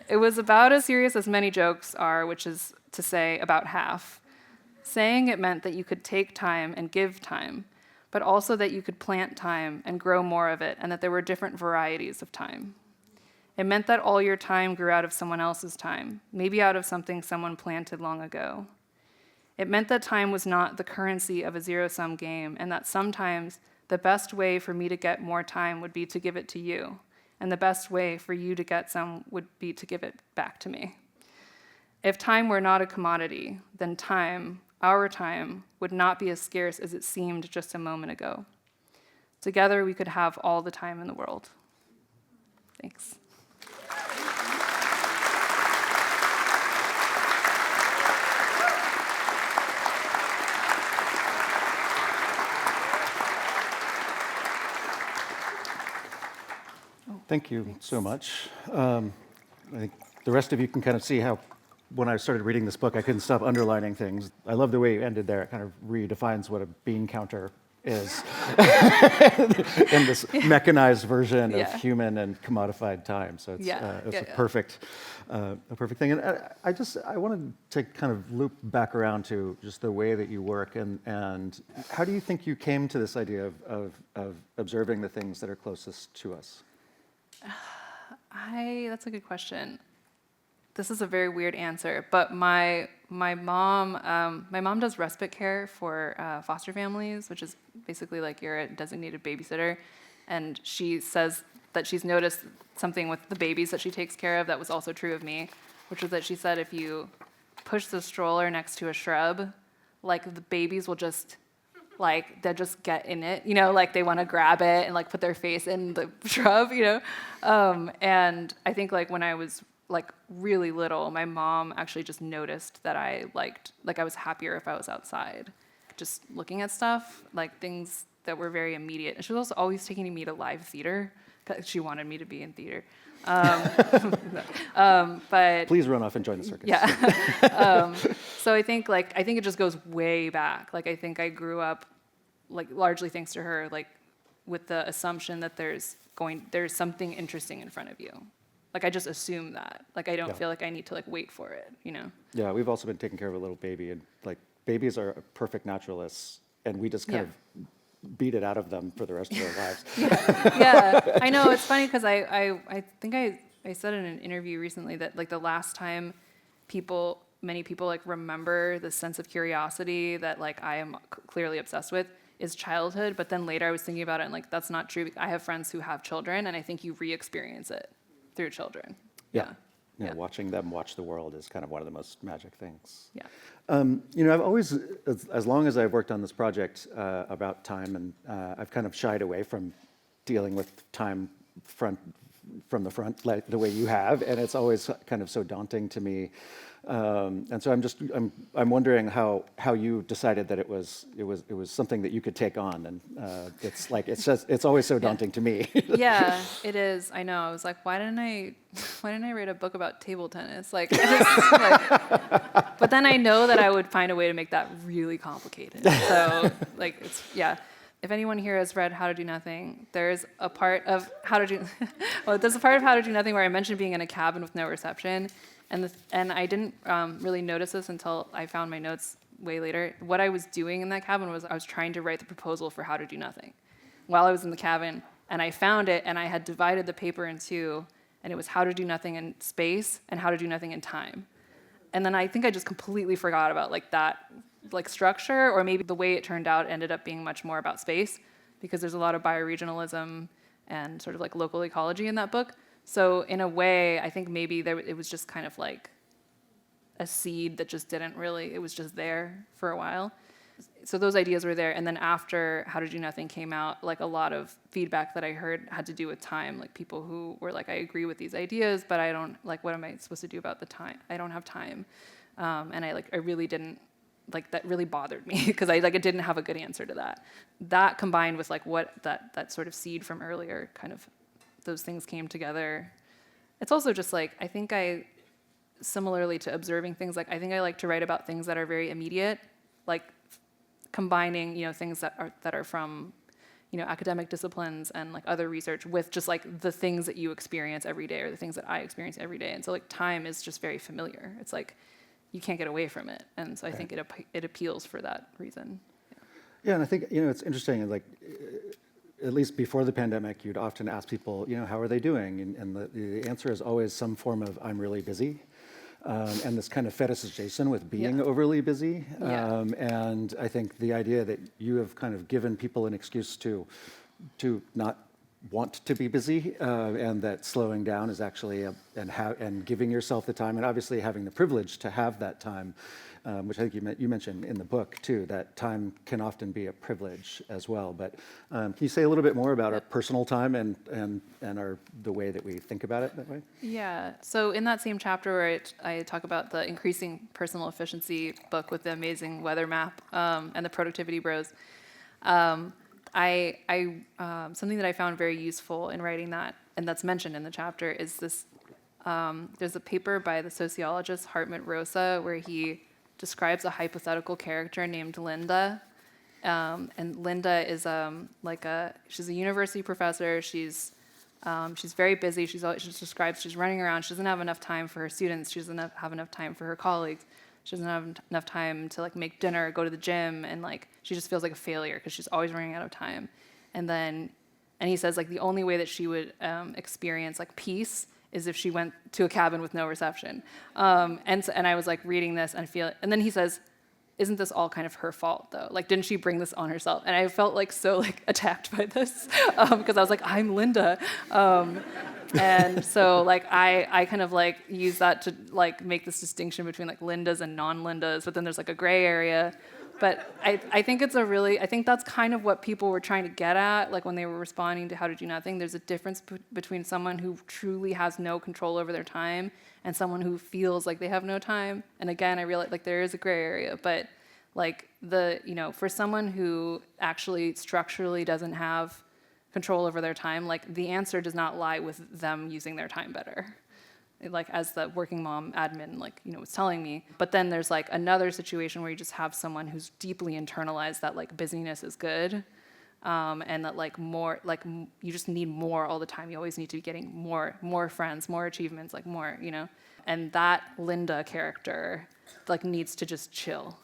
It was about as serious as many jokes are, which is to say about half. Saying it meant that you could take time and give time, but also that you could plant time and grow more of it, and that there were different varieties of time. It meant that all your time grew out of someone else's time, maybe out of something someone planted long ago. It meant that time was not the currency of a zero-sum game, and that sometimes the best way for me to get more time would be to give it to you, and the best way for you to get some would be to give it back to me. If time were not a commodity, then time, our time, would not be as scarce as it seemed just a moment ago. Together, we could have all the time in the world. Thanks. Thank you so much. I think the rest of you can kind of see how, when I started reading this book, I couldn't stop underlining things. I love the way you ended there. It kind of redefines what a bean counter is in this mechanized version of human and commodified time. So it's a perfect thing. And I wanted to kind of loop back around to just the way that you work, and how do you think you came to this idea of observing the things that are closest to us? That's a good question. This is a very weird answer, but my mom does respite care for foster families, which is basically like you're a designated babysitter, and she says that she's noticed something with the babies that she takes care of that was also true of me, which was that she said if you push the stroller next to a shrub, like the babies will just like they'll just get in it, like they want to grab it and like put their face in the shrub, and I think like when I was like really little, my mom actually just noticed that I was happier if I was outside, just looking at stuff, like things that were very immediate. And she was also always taking me to live theater because she wanted me to be in theater. But please run off and join the circus. Yeah. So I think it just goes way back. Like I think I grew up, like largely thanks to her, like with the assumption that there's something interesting in front of you. Like I just assume that. Like I don't feel like I need to like wait for it, Yeah, we've also been taking care of a little baby, and like babies are perfect naturalists, and we just kind of beat it out of them for the rest of their lives. Yeah, I know. It's funny because I think I said in an interview recently that like the last time many people like remember the sense of curiosity that like I am clearly obsessed with is childhood. But then later I was thinking about it and like that's not true. I have friends who have children, and I think you re-experience it through children. Yeah. Watching them watch the world is kind of one of the most magic things. Yeah. I've always, as long as I've worked on this project about time, and I've kind of shied away from dealing with time from the front, like the way you have, and it's always kind of so daunting to me And so I'm wondering how you decided that it was something that you could take on, and it's always so daunting to me. Yeah, it is. I know. I was like, why didn't I write a book about table tennis? Like, but then I know that I would find a way to make that really complicated. So yeah. If anyone here has read How to Do Nothing, there's a part of How to Do there's a part of How to Do Nothing where I mentioned being in a cabin with no reception, and I didn't really notice this until I found my notes way later. What I was doing in that cabin was I was trying to write the proposal for How to Do Nothing while I was in the cabin, and I found it, and I had divided the paper in two, and it was How to Do Nothing in space and How to Do Nothing in time. And then I think I just completely forgot about that structure, or maybe the way it turned out ended up being much more about space, because there's a lot of bioregionalism and sort of local ecology in that book. So in a way, I think maybe it was just kind of like a seed that just didn't really, it was just there for a while. So those ideas were there, and then after How to Do Nothing came out, a lot of feedback that I heard had to do with time, people who were I agree with these ideas, but I don't, what am I supposed to do about the time? I don't have time. And I really didn't, that really bothered me, because I didn't have a good answer to that. That combined with what that sort of seed from earlier, kind of those things came together. It's also just I think similarly to observing things, I think I like to write about things that are very immediate, combining things that are from academic disciplines and other research with just the things that you experience every day, or the things that I experience every day. And so time is just very familiar. It's you can't get away from it, and so I think it appeals for that reason. Yeah, and I think it's interesting. At least before the pandemic, you'd often ask people, how are they doing, and the answer is always some form of "I'm really busy," and this kind of fetishization with being overly busy. And I think the idea that you have kind of given people an excuse to not want to be busy, and that slowing down is actually and giving yourself the time, and obviously having the privilege to have that time, which I think you mentioned in the book too, that time can often be a privilege as well. But can you say a little bit more about our personal time and the way that we think about it that way? Yeah. So in that same chapter where I talk about the increasing personal efficiency book with the amazing weather map and the productivity bros, something that I found very useful in writing that, and that's mentioned in the chapter, is this. There's a paper by the sociologist Hartmut Rosa where he describes a hypothetical character named Linda, and Linda is she's a university professor. She's very busy. She describes she's running around. She doesn't have enough time for her students. She doesn't have enough time for her colleagues. She doesn't have enough time to make dinner, go to the gym, and she just feels like a failure because she's always running out of time. And he says the only way that she would experience peace is if she went to a cabin with no reception. And I was reading this and and then he says, isn't this all kind of her fault though? Didn't she bring this on herself? And I felt so attacked by this because I was I'm Linda. And so I kind of use that to make this distinction between Lindas and non-Lindas, but then there's a gray area. But I think I think that's kind of what people were trying to get at, when they were responding to How to Do Nothing. There's a difference between someone who truly has no control over their time and someone who feels like they have no time. And again, I realize there is a gray area, but for someone who actually structurally doesn't have control over their time, the answer does not lie with them using their time better. As the working mom admin, was telling me. But then there's another situation where you just have someone who's deeply internalized that busyness is good, and that more, you just need more all the time. You always need to be getting more friends, more achievements, more, And that Linda character, needs to just chill.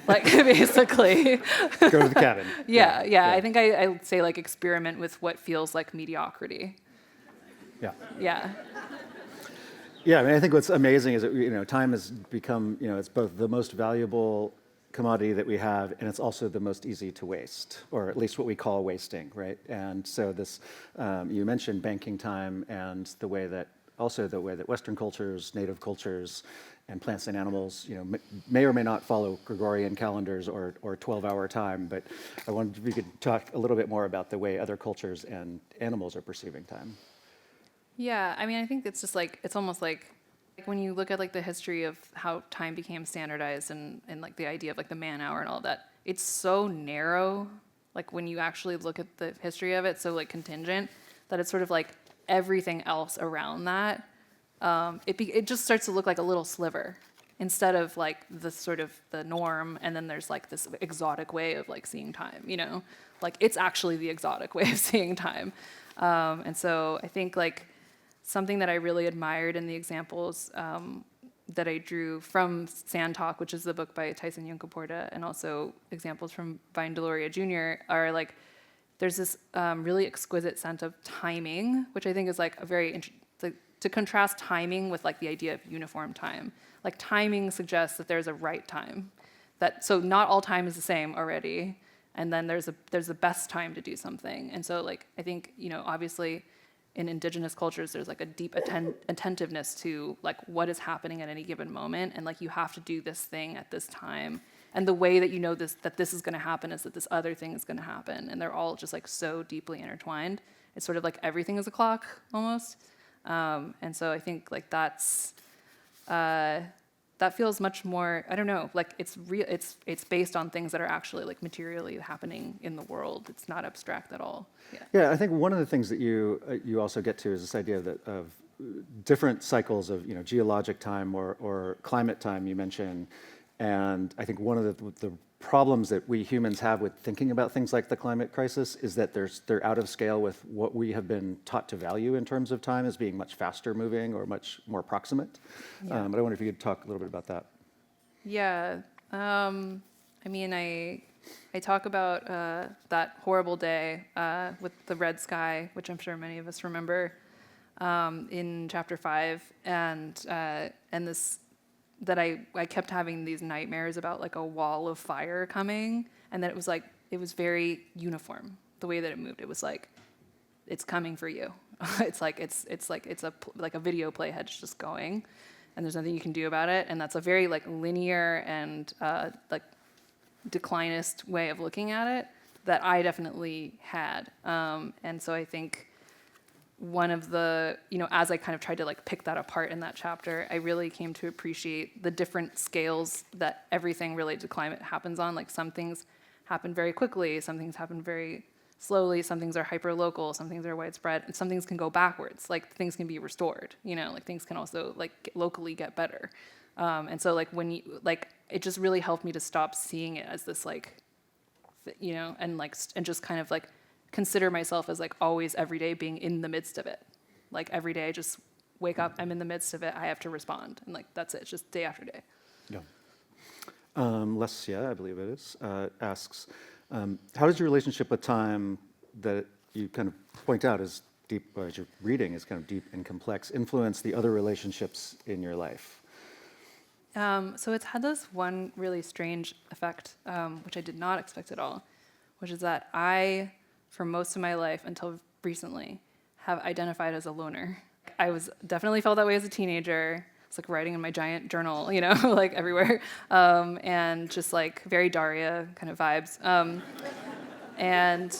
Basically. Go to the cabin. Yeah. I think I say experiment with what feels like mediocrity. Yeah. Yeah, I think what's amazing is that time has become it's both the most valuable commodity that we have, and it's also the most easy to waste, or at least what we call wasting, right? And so this, you mentioned banking time, and the way that Western cultures, native cultures, and plants and animals, may or may not follow Gregorian calendars or 12-hour time. But I wondered if you could talk a little bit more about the way other cultures and animals are perceiving time. Yeah, I think it's just it's almost When you look at like the history of how time became standardized and like the idea of like the man hour and all that, it's so narrow. Like when you actually look at the history of it, so like contingent, that it's sort of like everything else around that. It just starts to look like a little sliver instead of like the sort of the norm. And then there's like this exotic way of like seeing time, you know, like it's actually the exotic way of seeing time. And so I think like something that I really admired in the examples that I drew from Sand Talk, which is the book by Tyson Yunkaporta, and also examples from Vine Deloria Jr. are like, there's this really exquisite sense of timing, which I think is like a very, to contrast timing with like the idea of uniform time. Like timing suggests that there's a right time. So not all time is the same already, and then there's the best time to do something. And so like, I think, you know, obviously, in indigenous cultures, there's like a deep attentiveness to like what is happening at any given moment, and like you have to do this thing at this time. And the way that you know that this is going to happen is that this other thing is going to happen, and they're all just like so deeply intertwined. It's sort of like everything is a clock almost. And so I think like that feels much more, I don't know, like it's real. It's based on things that are actually like materially happening in the world. It's not abstract at all. Yeah, I think one of the things that you also get to is this idea of different cycles of, you know, geologic time or climate time you mentioned, and I think one of the problems that we humans have with thinking about things like the climate crisis is that they're out of scale with what we have been taught to value in terms of time as being much faster moving or much more proximate. Yeah. But I wonder if you could talk a little bit about that. Yeah. I mean, I talk about that horrible day with the red sky, which I'm sure many of us remember, in chapter 5, and this that I kept having these nightmares about like a wall of fire coming, and that it was very uniform the way that it moved. It was like it's coming for you. It's like a video playhead just going, and there's nothing you can do about it. And that's a very like linear and like declinist way of looking at it that I definitely had. And so I think one of the, you know, as I kind of tried to like pick that apart in that chapter, I really came to appreciate the different scales that everything related to climate happens on. Like some things happen very quickly, some things happen very slowly, some things are hyper-local, some things are widespread, and some things can go backwards. Like things can be restored, you know, like things can also like locally get better. And so like when you, like, it just really helped me to stop seeing it as this like, you know, and just kind of like consider myself as like always every day being in the midst of it. Like every day I just wake up, I'm in the midst of it, I have to respond. And like, that's it, it's just day after day. Yeah. Lesia, I believe it is, asks, how does your relationship with time that you kind of point out as deep, or as you're reading is kind of deep and complex, influence the other relationships in your life? So it's had this one really strange effect, which I did not expect at all, which is that I, for most of my life until recently, have identified as a loner. I was definitely felt that way as a teenager. It's like writing in my giant journal, you know, like everywhere, and just like very Daria kind of vibes. And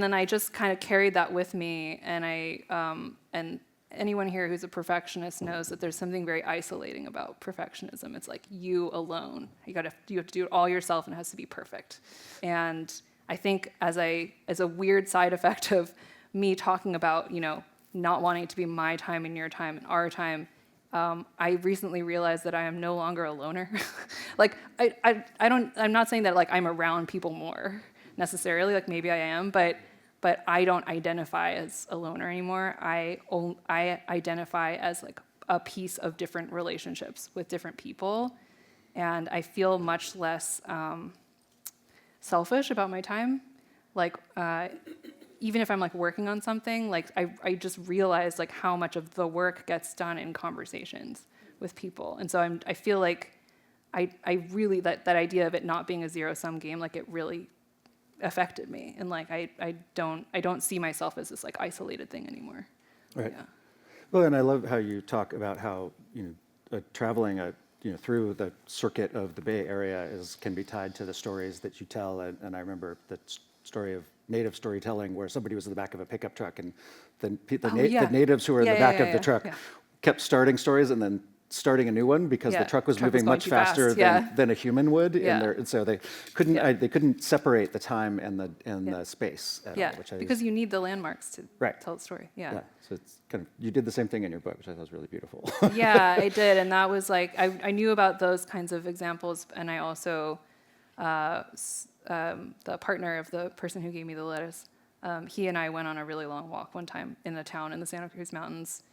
then I just kind of carried that with me, and and anyone here who's a perfectionist knows that there's something very isolating about perfectionism. It's like you alone. You have to do it all yourself, and it has to be perfect. And I think as a weird side effect of me talking about, you know, not wanting it to be my time and your time and our time, I recently realized that I am no longer a loner. Like I'm not saying that like I'm around people more necessarily, like maybe I am, but I don't identify as a loner anymore. I identify as like a piece of different relationships with different people, and I feel much less selfish about my time. Like even if I'm like working on something, like I just realized like how much of the work gets done in conversations with people, and so I feel like I really that idea of it not being a zero-sum game, like it really affected me, and like I don't see myself as this like isolated thing anymore. Right. Yeah. Well, and I love how you talk about how, you know, traveling through the circuit of the Bay Area can be tied to the stories that you tell, and I remember the story of native storytelling where somebody was in the back of a pickup truck, and the natives who were in the back of the truck kept starting stories and then starting a new one because the truck was moving much faster than a human would. And so they couldn't separate the time and the space at all, which because you need the landmarks to tell the story. Yeah. So it's kind of, you did the same thing in your book, which I thought was really beautiful. Yeah, I did. And that was like, I knew about those kinds of examples. And I also, the partner of the person who gave me the lettuce, he and I went on a really long walk one time in the town in the Santa Cruz Mountains.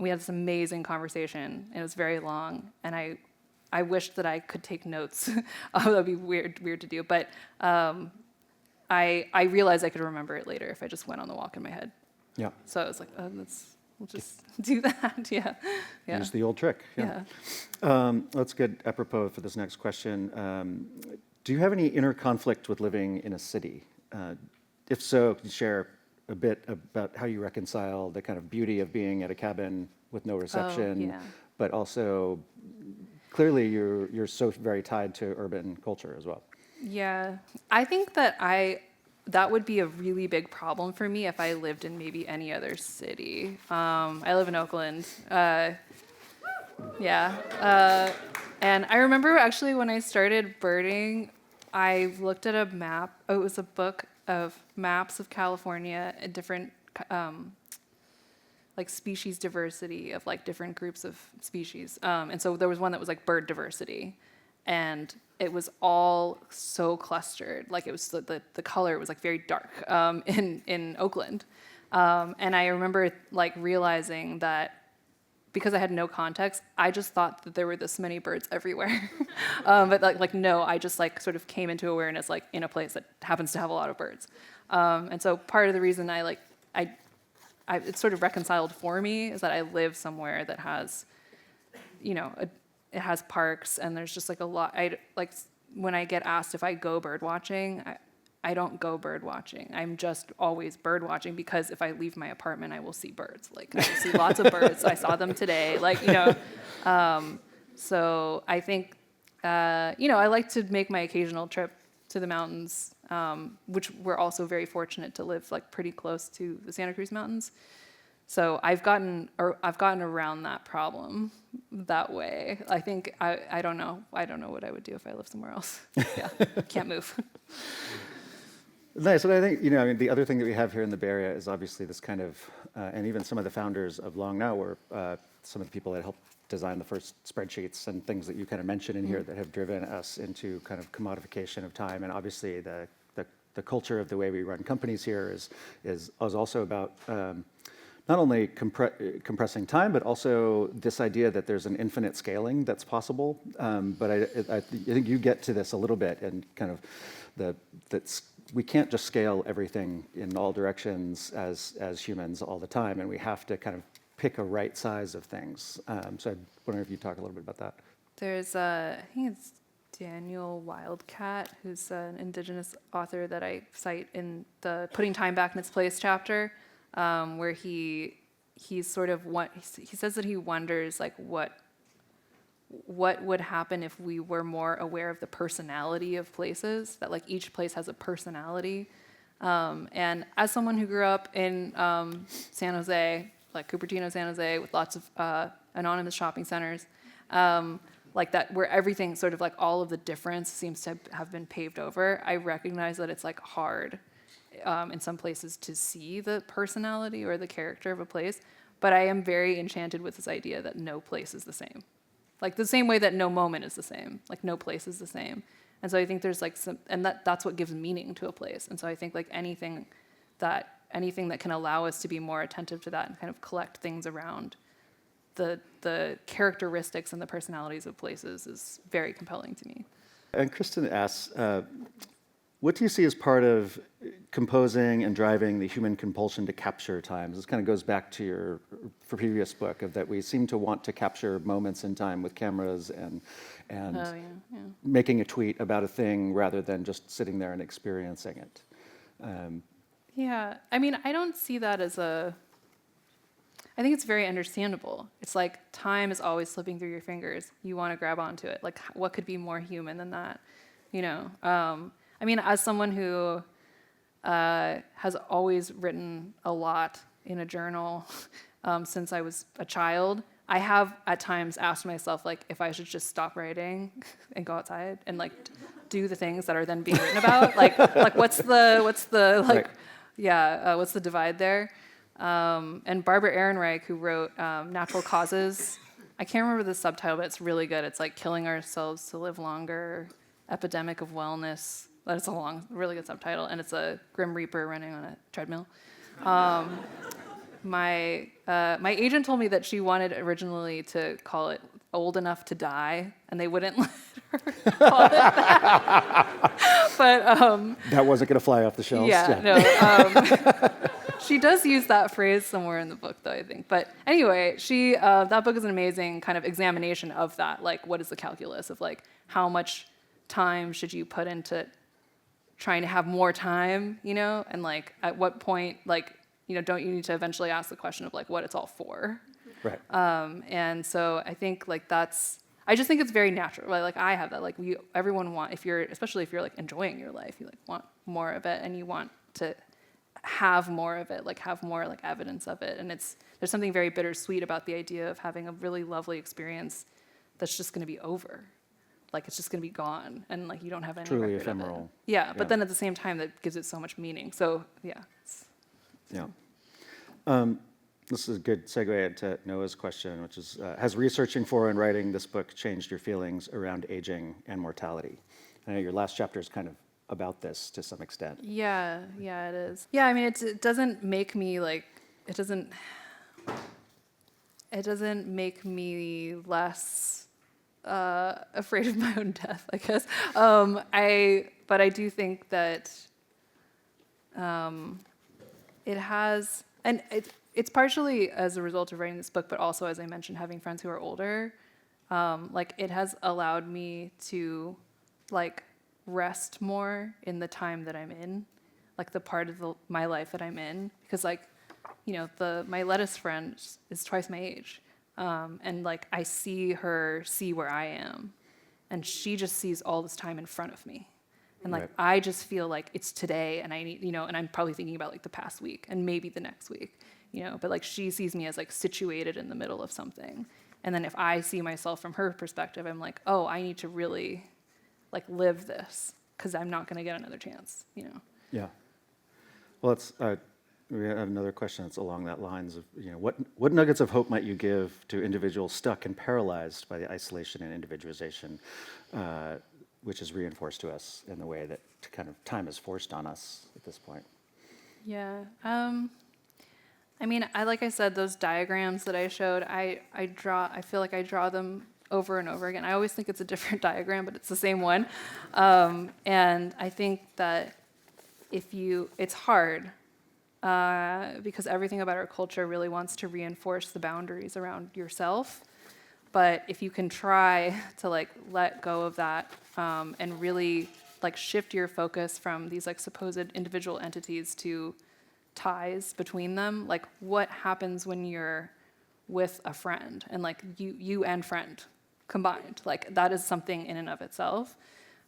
We had this amazing conversation. It was very long, and I wished that I could take notes. That'd be weird to do. But I realized I could remember it later if I just went on the walk in my head. Yeah. So I was like, we'll just do that. Yeah. Use the old trick. Yeah. That's good. Apropos for this next question, do you have any inner conflict with living in a city? If so, could you share a bit about how you reconcile the kind of beauty of being at a cabin with no reception, but also clearly you're so very tied to urban culture as well. Yeah, I think that would be a really big problem for me if I lived in maybe any other city. I live in Oakland. And I remember actually when I started birding, I looked at a map. Oh, it was a book of maps of California and different like species diversity of like different groups of species. And so there was one that was like bird diversity, and it was all so clustered. Like it was the color was like very dark in Oakland. And I remember like realizing that because I had no context, I just thought that there were this many birds everywhere. But like no, I just like sort of came into awareness like in a place that happens to have a lot of birds. And so part of the reason it's sort of reconciled for me is that I live somewhere that has, it has parks and there's just like a lot. When I get asked if I go bird watching, I don't go bird watching. I'm just always bird watching because if I leave my apartment, I will see birds. Like I will see lots of birds. I saw them today. So I think, I like to make my occasional trip to the mountains, which we're also very fortunate to live like pretty close to the Santa Cruz Mountains. So I've gotten around that problem that way. I think I don't know what I would do if I lived somewhere else. Yeah, can't move. Nice, and I think the other thing that we have here in the Bay Area is obviously this kind of, and even some of the founders of Long Now were some of the people that helped design the first spreadsheets and things that you kind of mentioned in here that have driven us into kind of commodification of time, and obviously the culture of the way we run companies here is also about not only compressing time, but also this idea that there's an infinite scaling that's possible. But I think you get to this a little bit, and kind of we can't just scale everything in all directions as humans all the time, and we have to kind of pick a right size of things. So I wonder if you talk a little bit about that. There's I think it's Daniel Wildcat, who's an indigenous author that I cite in the Putting Time Back in Its Place chapter, where he's sort of he says that he wonders like what would happen if we were more aware of the personality of places, that like each place has a personality. And as someone who grew up in San Jose, like Cupertino, San Jose, with lots of anonymous shopping centers, like that, where everything sort of like all of the difference seems to have been paved over, I recognize that it's like hard in some places to see the personality or the character of a place. But I am very enchanted with this idea that no place is the same. Like the same way that no moment is the same, like no place is the same. And so I think there's like that's what gives meaning to a place. And so I think like anything that can allow us to be more attentive to that and kind of collect things around the characteristics and the personalities of places is very compelling to me. And Kristen asks, what do you see as part of composing and driving the human compulsion to capture time? This kind of goes back to your previous book of that we seem to want to capture moments in time with cameras and making a tweet about a thing rather than just sitting there and experiencing it. Yeah, I mean, I don't see that as I think it's very understandable. It's like time is always slipping through your fingers. You want to grab onto it. Like, what could be more human than that? I mean, as someone who has always written a lot in a journal since I was a child, I have at times asked myself like if I should just stop writing and go outside and like do the things that are then being written about. like what's the like, Right. what's the divide there? And Barbara Ehrenreich, who wrote Natural Causes, I can't remember the subtitle, but it's really good. It's like Killing Ourselves to Live Longer, Epidemic of Wellness. That's a really good subtitle, and it's a Grim Reaper running on a treadmill. My agent told me that she wanted originally to call it Old Enough to Die, and they wouldn't let her call it that. But That wasn't going to fly off the shelves. no. She does use that phrase somewhere in the book, though, I think. But anyway, that book is an amazing kind of examination of that. Like, what is the calculus of like how much time should you put into trying to have more time, you know? And like, at what point, like, you know, don't you need to eventually ask the question of like what it's all for? Right. And so I think like I just think it's very natural. Like I have that. Like everyone especially if you're like enjoying your life, you like want more of it, and you want to have more of it, like have more like evidence of it. And there's something very bittersweet about the idea of having a really lovely experience that's just going to be over. Like it's just going to be gone, and like you don't have any Truly record ephemeral. of it. Yeah, but then at the same time, that gives it so much meaning. So yeah. Yeah. This is a good segue into Noah's question, which is, has researching for and writing this book changed your feelings around aging and mortality? I know your last chapter is kind of about this to some extent. Yeah, it is. Yeah, I mean, it doesn't make me like, it doesn't make me less afraid of my own death, I guess. But I do think that it has, and it's partially as a result of writing this book, but also, as I mentioned, having friends who are older. Like it has allowed me to like rest more in the time that I'm in, like the part of my life that I'm in, because like, you know, my lettuce friend is twice my age, and like I see her see where I am, and she just sees all this time in front of me. And like, Right. I just feel like it's today, and I need, you know, and I'm probably thinking about like the past week and maybe the next week, you know, but like she sees me as like situated in the middle of something. And then if I see myself from her perspective, I'm like, oh, I need to really like live this, because I'm not going to get another chance, you know? Yeah. Well, we have another question that's along that lines of, you know, what nuggets of hope might you give to individuals stuck and paralyzed by the isolation and individualization, which is reinforced to us in the way that kind of time is forced on us at this point? Yeah. I mean, like I said, those diagrams that I showed, I feel like I draw them over and over again. I always think it's a different diagram, but it's the same one. And I think that it's hard because everything about our culture really wants to reinforce the boundaries around yourself. But if you can try to like let go of that and really like shift your focus from these like supposed individual entities to ties between them, like what happens when you're with a friend and like you and friend combined, like that is something in and of itself.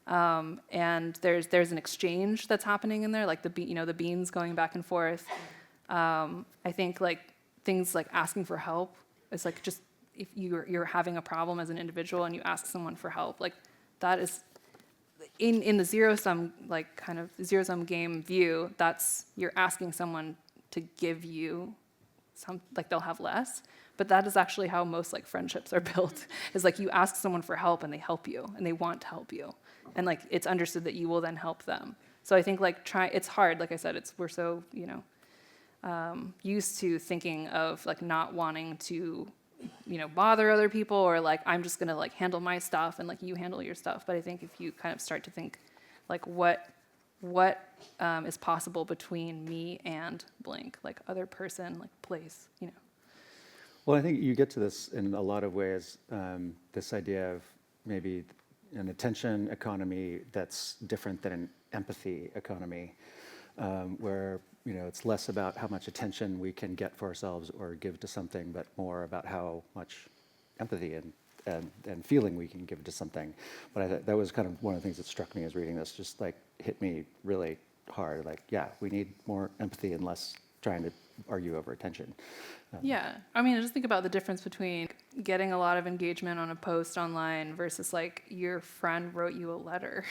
And there's an exchange that's happening in there, like the beans going back and forth. I think like things like asking for help is like just if you're having a problem as an individual and you ask someone for help, like that is in the zero-sum, like kind of zero-sum game view, that's you're asking someone to give you some, like they'll have less. But that is actually how most like friendships are built, is like you ask someone for help and they help you and they want to help you. And like it's understood that you will then help them. So I think like it's hard, like I said, we're so, you know, used to thinking of like not wanting to, you know, bother other people, or like I'm just gonna like handle my stuff and like you handle your stuff. But I think if you kind of start to think like what is possible between me and blank, like other person, like place, you know. Well, I think you get to this in a lot of ways, this idea of maybe an attention economy that's different than an empathy economy, where, you know, it's less about how much attention we can get for ourselves or give to something, but more about how much empathy and feeling we can give to something. But that was kind of one of the things that struck me as reading this, just like hit me really hard. Like, yeah, we need more empathy and less trying to argue over attention. Yeah, I mean, just think about the difference between getting a lot of engagement on a post online versus like your friend wrote you a letter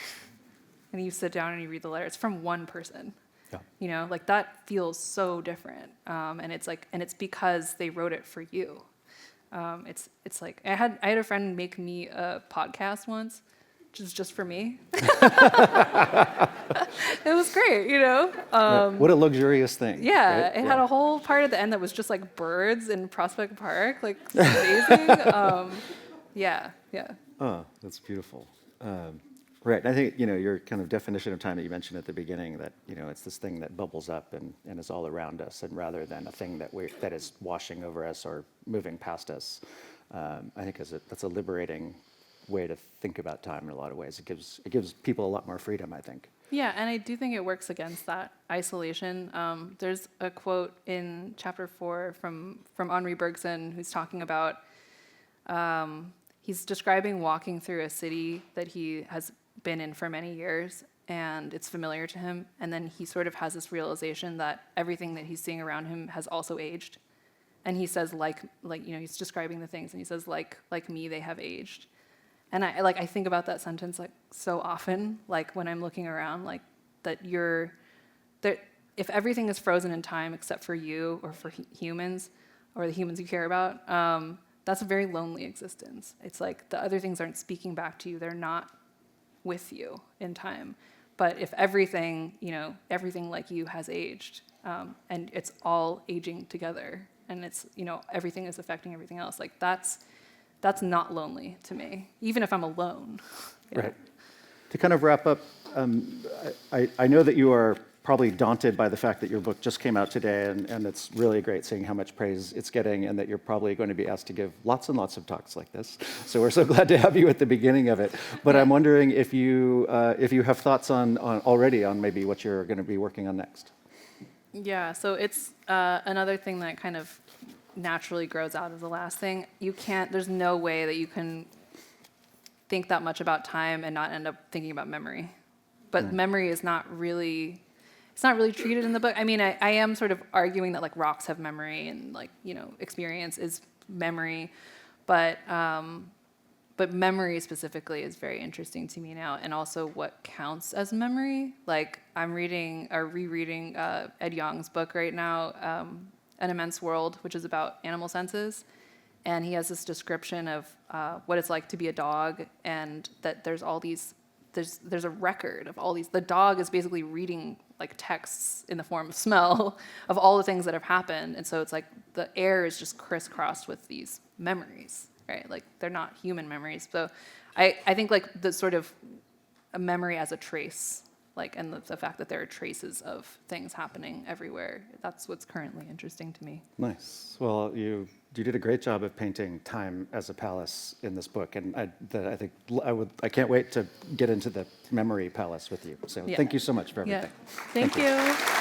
and you sit down and you read the letter. It's from one person. Yeah. You know, like that feels so different. And it's because they wrote it for you. It's like I had a friend make me a podcast once, which is just for me. It was great, you know. What a luxurious thing. Yeah, right? it had a whole part at the end that was just like birds in Prospect Park, like it's amazing. Yeah. Oh, that's beautiful. Right. I think, your kind of definition of time that you mentioned at the beginning, that, it's this thing that bubbles up and is all around us, and rather than a thing that is washing over us or moving past us, I think that's a liberating way to think about time in a lot of ways. It gives people a lot more freedom, I think. Yeah, and I do think it works against that isolation. There's a quote in chapter 4 from Henri Bergson, who's talking about, he's describing walking through a city that he has been in for many years, and it's familiar to him, and then he sort of has this realization that everything that he's seeing around him has also aged. And he says, like he's describing the things, and he says, like me, they have aged. And I think about that sentence like so often, like when I'm looking around, like that if everything is frozen in time except for you or for humans or the humans you care about, that's a very lonely existence. It's like the other things aren't speaking back to you. They're not with you in time. But if everything like you has aged, and it's all aging together, and it's, everything is affecting everything else, like that's not lonely to me, even if I'm alone. Yeah. Right. To kind of wrap up, I know that you are probably daunted by the fact that your book just came out today, and it's really great seeing how much praise it's getting, and that you're probably going to be asked to give lots and lots of talks like this. So we're so glad to have you at the beginning of it. But I'm wondering if you have thoughts already on maybe what you're going to be working on next. Yeah, so it's another thing that kind of naturally grows out of the last thing. There's no way that you can think that much about time and not end up thinking about memory. But memory is not really treated in the book. I mean, I am sort of arguing that like rocks have memory and like, experience is memory, but memory specifically is very interesting to me now, and also what counts as memory. Like I'm rereading Ed Yong's book right now, An Immense World, which is about animal senses. And he has this description of what it's like to be a dog, and that there's a record of all these. The dog is basically reading like texts in the form of smell of all the things that have happened. And so it's like the air is just crisscrossed with these memories, right? Like they're not human memories. So I think like the sort of a memory as a trace, like, and the fact that there are traces of things happening everywhere, that's what's currently interesting to me. Nice. Well, you did a great job of painting time as a palace in this book, and I think I can't wait to get into the memory palace with you. So thank you so much for everything. Yeah. Thank you.